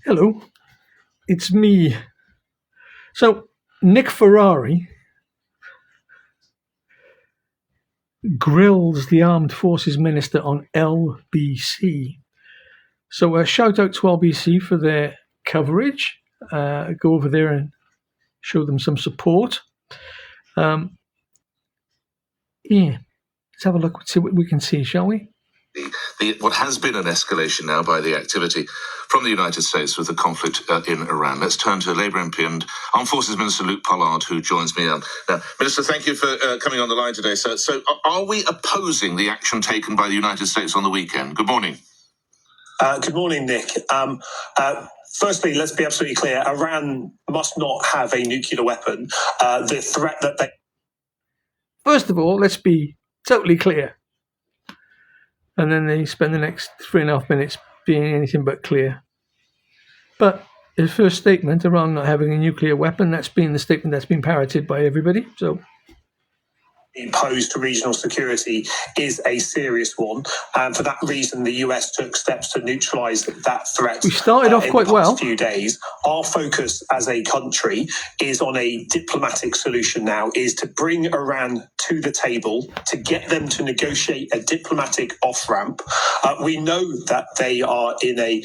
Hello, it's me. So, Nick Ferrari grills the Armed Forces Minister on LBC. So, a shout out to LBC for their coverage. Go over there and show them some support. Yeah, let's have a look, see what we can see, shall we? What has been an escalation now by the activity from the United States with the conflict in Iran. Let's turn to Labour MP and Armed Forces Minister Luke Pollard, who joins me now. Minister, thank you for coming on the line today. So are we opposing the action taken by the United States on the weekend? Good morning. Good morning, Nick. Firstly, let's be absolutely clear. Iran must not have a nuclear weapon. The threat that they... First of all, let's be totally clear. And then they spend the next 3.5 minutes being anything but clear. But his first statement around not having a nuclear weapon, that's been the statement that's been parroted by everybody. So posed to regional security is a serious one, and for that reason the US took steps to neutralise that threat. We started off quite well. Few days. Our focus as a country is on a diplomatic solution now, is to bring Iran to the table, to get them to negotiate a diplomatic off-ramp. We know that they are in a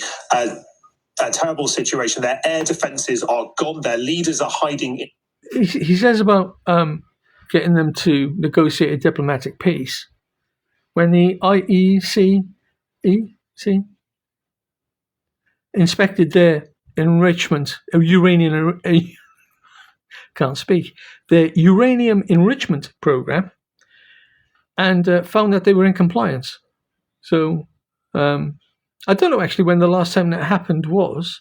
terrible situation. Their air defences are gone. Their leaders are hiding. He says about getting them to negotiate a diplomatic peace when the IEC inspected their enrichment, their uranium enrichment program, and found that they were in compliance. So I don't know actually when the last time that happened was,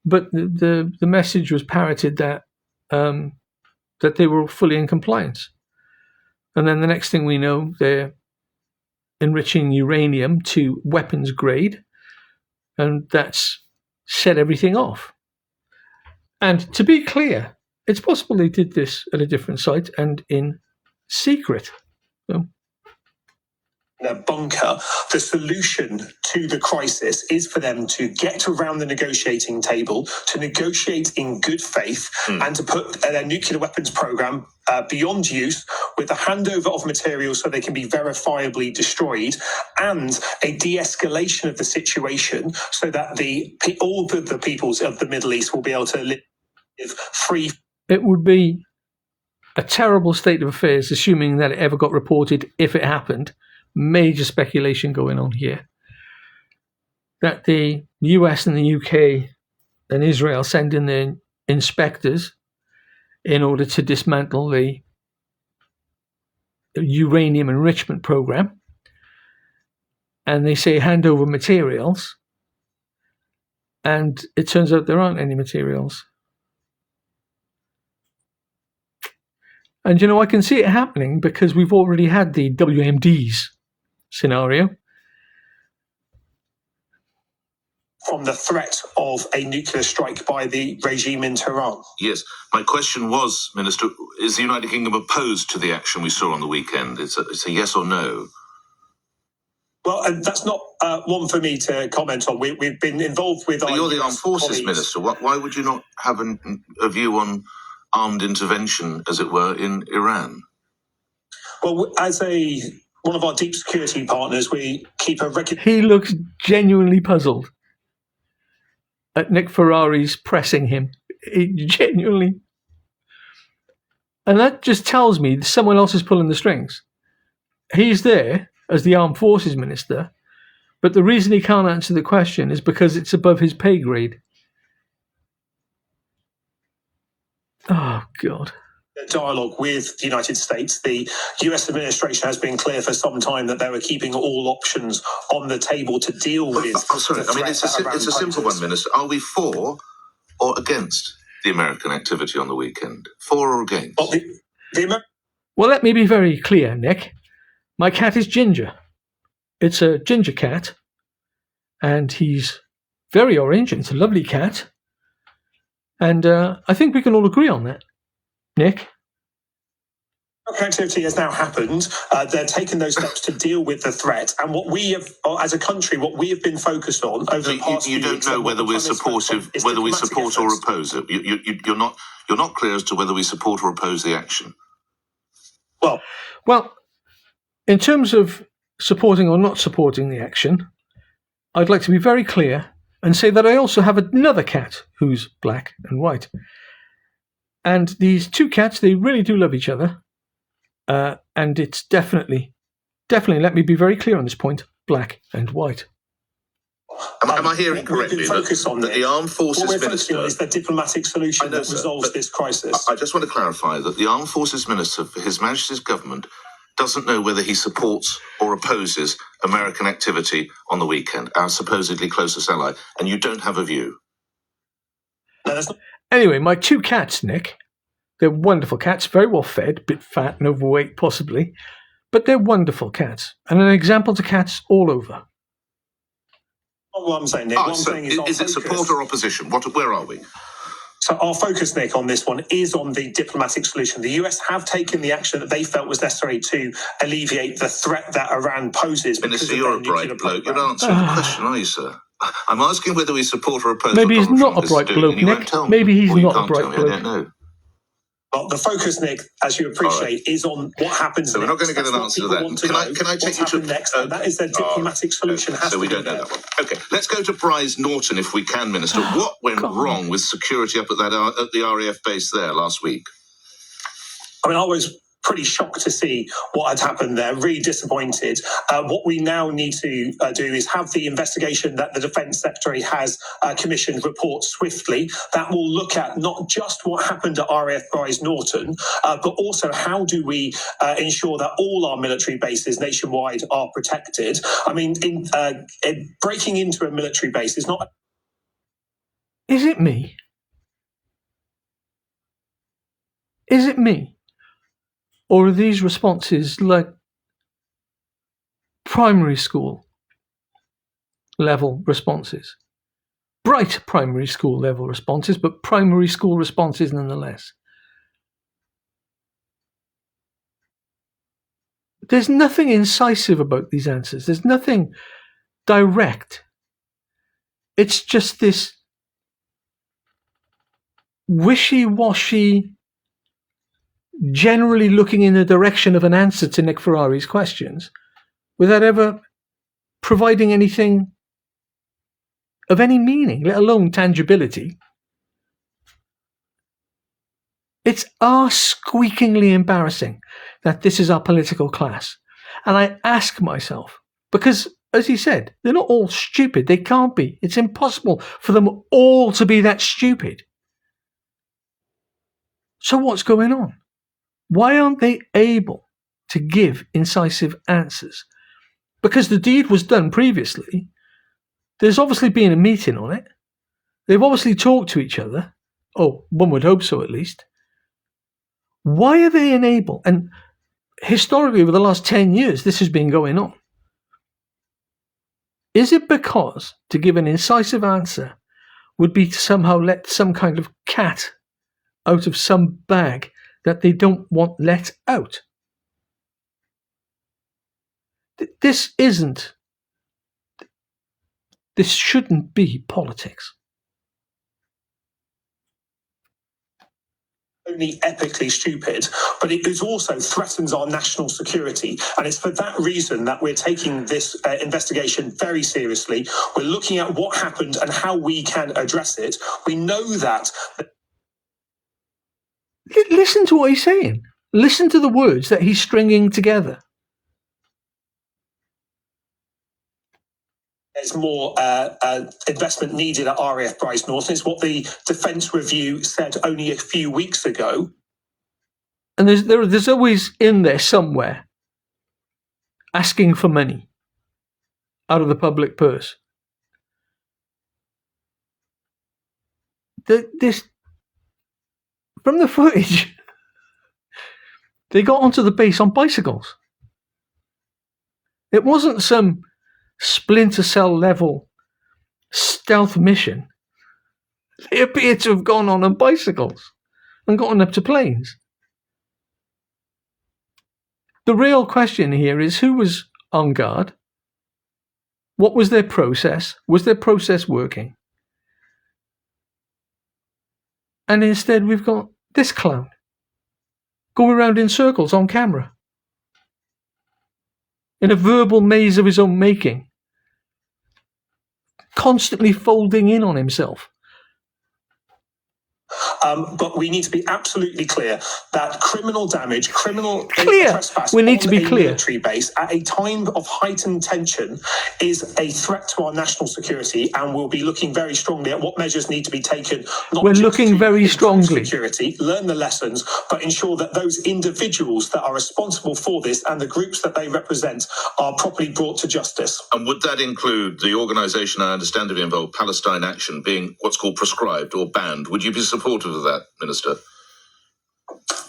but the message was parroted that that they were fully in compliance. And then the next thing we know, they're enriching uranium to weapons grade, and that's set everything off. And to be clear, it's possible they did this at a different site and in secret. So, their bunker. The solution to the crisis is for them to get around the negotiating table, to negotiate in good faith, and to put their nuclear weapons program beyond use, with the handover of materials so they can be verifiably destroyed, and a de-escalation of the situation so that all the peoples of the Middle East will be able to live free. It would be a terrible state of affairs, assuming that it ever got reported, if it happened. Major speculation going on here that the US and the UK and Israel send in their inspectors in order to dismantle the uranium enrichment program, and they say hand over materials, and it turns out there aren't any materials. And I can see it happening because we've already had the WMDs scenario. From the threat of a nuclear strike by the regime in Tehran. Yes. My question was, Minister, is the United Kingdom opposed to the action we saw on the weekend? It's a yes or no. Well, that's not one for me to comment on. We've been involved with... But you're the Armed Forces Minister. Why would you not have a view on armed intervention, as it were, in Iran? Well, as one of our deep security partners, we keep a regular... He looks genuinely puzzled at Nick Ferrari's pressing him. Genuinely. And that just tells me someone else is pulling the strings. He's there as the Armed Forces Minister, but the reason he can't answer the question is because it's above his pay grade. Oh, God. Dialogue with the United States. The US administration has been clear for some time that they were keeping all options on the table to deal with. It's a simple one, Minister. Are we for or against the American activity on the weekend? For or against? Well, let me be very clear, Nick. My cat is Ginger. It's a ginger cat, and he's very orange, and it's a lovely cat. And I think we can all agree on that. Nick? activity has now happened. They're taking those steps to deal with the threat. And what we have, as a country, what we have been focused on over the past few weeks... You don't know whether we're supportive, whether we support or oppose it. You're not clear as to whether we support or oppose the action. Well, in terms of supporting or not supporting the action, I'd like to be very clear and say that I also have another cat who's black and white. And these two cats, they really do love each other. And it's definitely, let me be very clear on this point, black and white. Am I hearing correctly that the Armed Forces Minister... What we're Minister... focusing on is the diplomatic solution that resolves this crisis. I just want to clarify that the Armed Forces Minister for His Majesty's government doesn't know whether he supports or opposes American activity on the weekend, our supposedly closest ally, and you don't have a view. No, that's not... Anyway, my two cats, Nick, they're wonderful cats, very well fed, a bit fat and overweight possibly, but they're wonderful cats, and an example to cats all over. What I'm saying, Nick, is it support or opposition? Where are we? So our focus, Nick, on this one is on the diplomatic solution. The US have taken the action that they felt was necessary to alleviate the threat that Iran poses. Minister, you're a bright bloke. You're not answering the question, are you, sir? I'm asking whether we support or oppose. Maybe he's not a bright bloke, Nick. Maybe he's not a bright bloke. I don't know. Well, the focus, Nick, as you appreciate, is on what happens next. So we're not going to get an answer to that. Can I take you to next? And that is the diplomatic solution. So we don't know that one. Okay, let's go to Bryce Norton, if we can, Minister. What went wrong with security up at the RAF base there last week? I mean, I was pretty shocked to see what had happened there, really disappointed. What we now need to do is have the investigation that the Defence Secretary has commissioned report swiftly. That will look at not just what happened at RAF Bryce Norton, but also how do we ensure that all our military bases nationwide are protected. I mean, in breaking into a military base is not... Is it me? Is it me? Or are these responses like primary school level responses? Bright primary school level responses, but primary school responses nonetheless. There's nothing incisive about these answers. There's nothing direct. It's just this wishy-washy, generally looking in the direction of an answer to Nick Ferrari's questions without ever providing anything of any meaning, let alone tangibility. It's squeakingly embarrassing that this is our political class. And I ask myself, because, as he said, they're not all stupid. They can't be. It's impossible for them all to be that stupid. So what's going on? Why aren't they able to give incisive answers? Because the deed was done previously. There's obviously been a meeting on it. They've obviously talked to each other. Oh, one would hope so at least. Why are they unable? And historically, over the last 10 years, this has been going on. Is it because to give an incisive answer would be to somehow let some kind of cat out of some bag that they don't want let out? This shouldn't be politics. Only epically stupid, but it also threatens our national security. And it's for that reason that we're taking this investigation very seriously. We're looking at what happened and how we can address it. We know that... Listen to what he's saying. Listen to the words that he's stringing together. There's more investment needed at RAF Bryce Norton. It's what the Defence Review said only a few weeks ago. And there's always in there somewhere asking for money out of the public purse. This, from the footage, they got onto the base on bicycles. It wasn't some Splinter Cell level stealth mission. They appear to have gone on bicycles and gotten up to planes. the real question here is who was on guard? What was their process? Was their process working? And instead we've got this clown going around in circles on camera in a verbal maze of his own making, constantly folding in on himself. But we need to be absolutely clear that criminal damage, criminal trespass We need to be on a clear. military base at a time of heightened tension is a threat to our national security, and we'll be looking very strongly at what measures need to be taken. We're looking very strongly. Security, learn the lessons, but ensure that those individuals that are responsible for this and the groups that they represent are properly brought to justice. And would that include the organisation I understand to be involved, Palestine Action, being what's called proscribed or banned? Would you be supportive of that, Minister?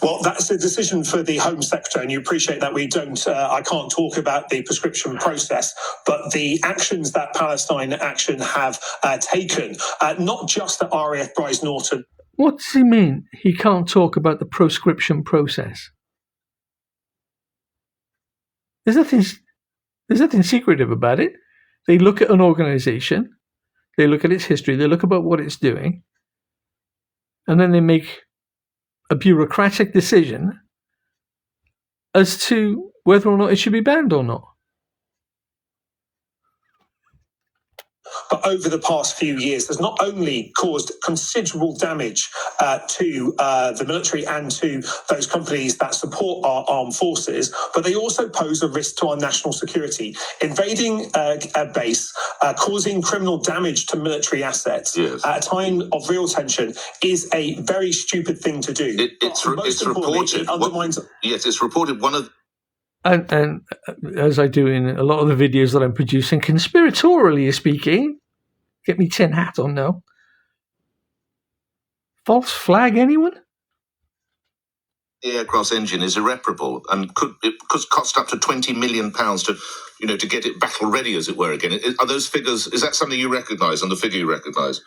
Well, that's a decision for the Home Secretary, and you appreciate that we don't, I can't talk about the prescription process, but the actions that Palestine Action have taken, not at RAF Bryce Norton. What does he mean? He can't talk about the proscription process. There's nothing secretive about it. They look at an organisation, they look at its history, they look about what it's doing, and then they make a bureaucratic decision as to whether or not it should be banned or not. But over the past few years, has not only caused considerable damage to the military and to those companies that support our armed forces, but they also pose a risk to our national security. Invading a base, causing criminal damage to military assets at a time of real tension is a very stupid thing to do. It's reported. It undermines. Yes, it's reported one of. And as I do in a lot of the videos that I'm producing, conspiratorially speaking, get me tin hat on now. False flag, anyone? The aircraft engine is irreparable and could cost up to £20 million to get it battle ready, as it were, again. Are those figures? Is that something you recognise, and the figure you recognise?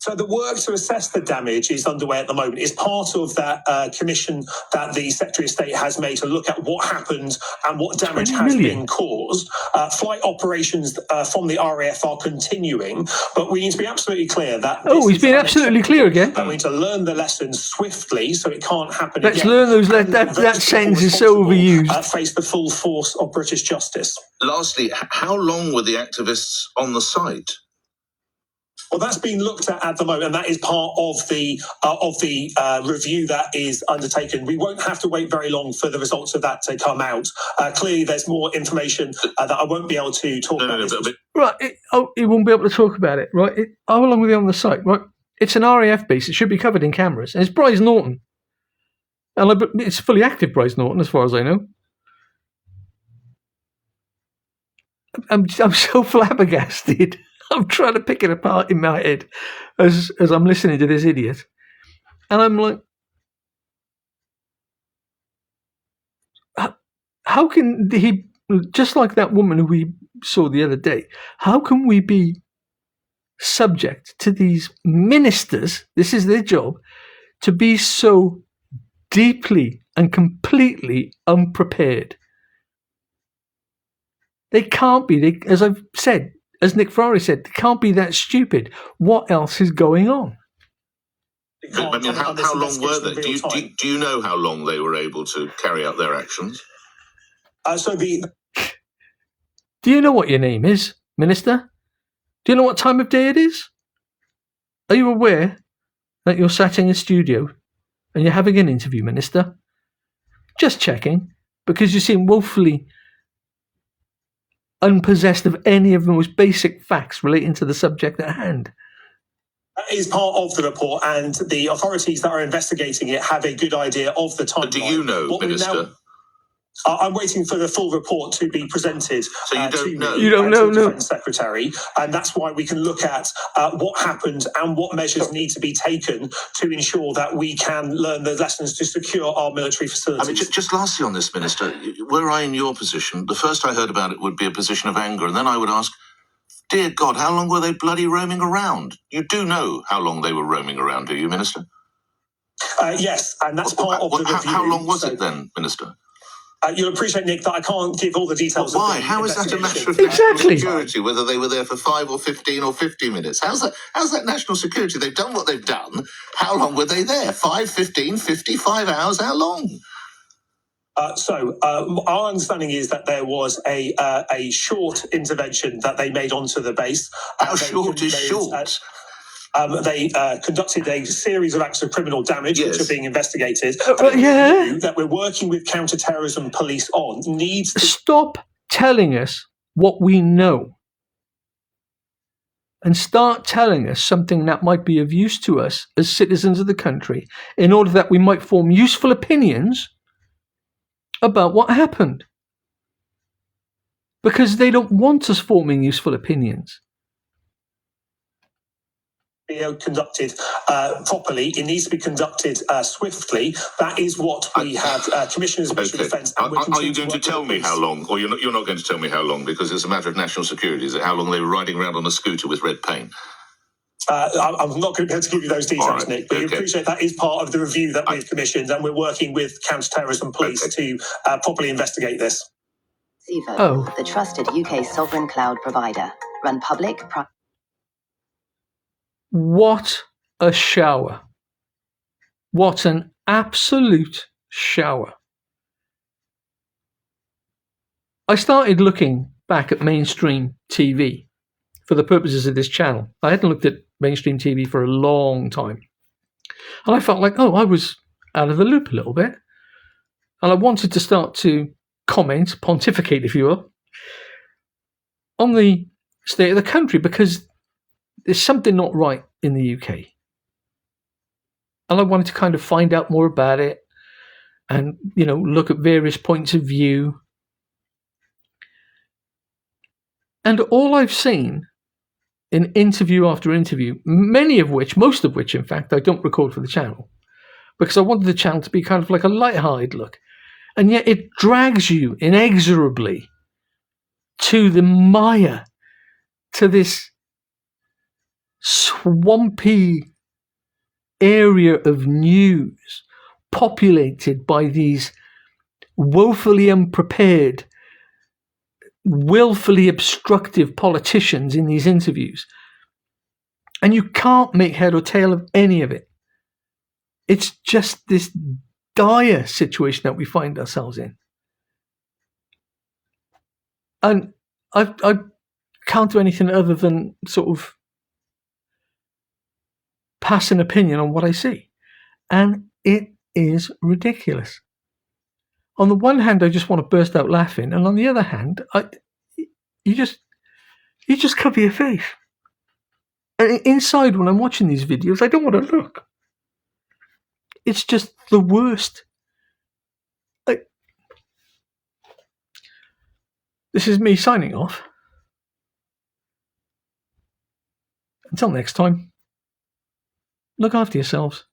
So the work to assess the damage is underway at the moment. It's part of that commission that the Secretary of State has made to look at what happened and what damage has been caused. Flight operations from the RAF are continuing, but we need to be absolutely clear that... he's been absolutely clear again. That we need to learn the lessons swiftly so it can't happen Let's again. learn those. That sentence is so overused. Face the full force of British justice. Lastly, how long were the activists on the site? Well, that's been looked at the moment, and that is part of the review that is undertaken. We won't have to wait very long for the results of that to come out. Clearly, there's more information that I won't be able to talk about. Right, he won't be able to talk about it, right? How long were they on the site, right? It's an RAF base. It should be covered in cameras, and it's Bryce Norton. And it's fully active Bryce Norton, as far as I know. I'm so flabbergasted. I'm trying to pick it apart in my head as I'm listening to this idiot. And I'm like, how can he, just like that woman who we saw the other day, how can we be subject to these ministers, this is their job, to be so deeply and completely unprepared? They can't be, as I've said, as Nick Ferrari said, they can't be that stupid. What else is going on? I mean, how long were they? Do you know how long they were able to carry out their actions? Do you know what your name is, Minister? Do you know what time of day it is? Are you aware that you're sat in a studio and you're having an interview, Minister? Just checking, because you seem woefully unpossessed of any of the most basic facts relating to the subject at hand. That is part of the report, and the authorities that are investigating it have a good idea of the timeline. But do you know, Minister? I'm waiting for the full report to be presented so you don't know? You don't know, the Defence Secretary, and that's why we can look at what happened and what measures need to be taken to ensure that we can learn the lessons to secure our military facilities. I mean, just lastly on this, Minister, were I in your position, the first I heard about it would be a position of anger, and then I would ask, dear God, how long were they bloody roaming around? You do know how long they were roaming around, do you, Minister? Yes, and that's part of the review. How long was it then, Minister? You'll appreciate, Nick, that I can't give all the details. But why? Of the How is that a matter of Exactly. national security, whether they were there for 5 or 15 or 50 minutes? How's that national security? They've done what they've done. How long were they there? 5, 15, 55 hours? How long? Our understanding is that there was a short intervention that they made onto the base. How short is short? They conducted a series of acts of criminal damage, which are being investigated. Yeah. That we're working with counter-terrorism police on needs to stop telling us what we know and start telling us something that might be of use to us as citizens of the country in order that we might form useful opinions about what happened. Because they don't want us forming useful opinions. Be conducted properly. It needs to be conducted swiftly. That is what we have commissioners of national defence. Are you going to tell me how long, or you're not going to tell me how long, because it's a matter of national security? Is it how long they were riding around on a scooter with red paint? I'm not going to be able to give you those details, Nick, but you appreciate that is part of the review that we've commissioned, and we're working with counter-terrorism police to properly investigate this. Civo, the trusted UK sovereign cloud provider, run public. What a shower. What an absolute shower. I started looking back at mainstream TV for the purposes of this channel. I hadn't looked at mainstream TV for a long time. And I felt like, I was out of the loop a little bit. And I wanted to start to comment, pontificate, if you will, on the state of the country, because there's something not right in the UK. And I wanted to kind of find out more about it and, look at various points of view. And all I've seen in interview after interview, most of which, in fact, I don't record for the channel, because I wanted the channel to be kind of like a light-hearted look. And yet it drags you inexorably to the mire, to this swampy area of news populated by these woefully unprepared, willfully obstructive politicians in these interviews. And you can't make head or tail of any of it. It's just this dire situation that we find ourselves in. And I can't do anything other than sort of pass an opinion on what I see. And it is ridiculous. On the one hand, I just want to burst out laughing, and on the other hand, you just cover your face. And inside, when I'm watching these videos, I don't want to look. It's just the worst. This is me signing off. Until next time, look after yourselves.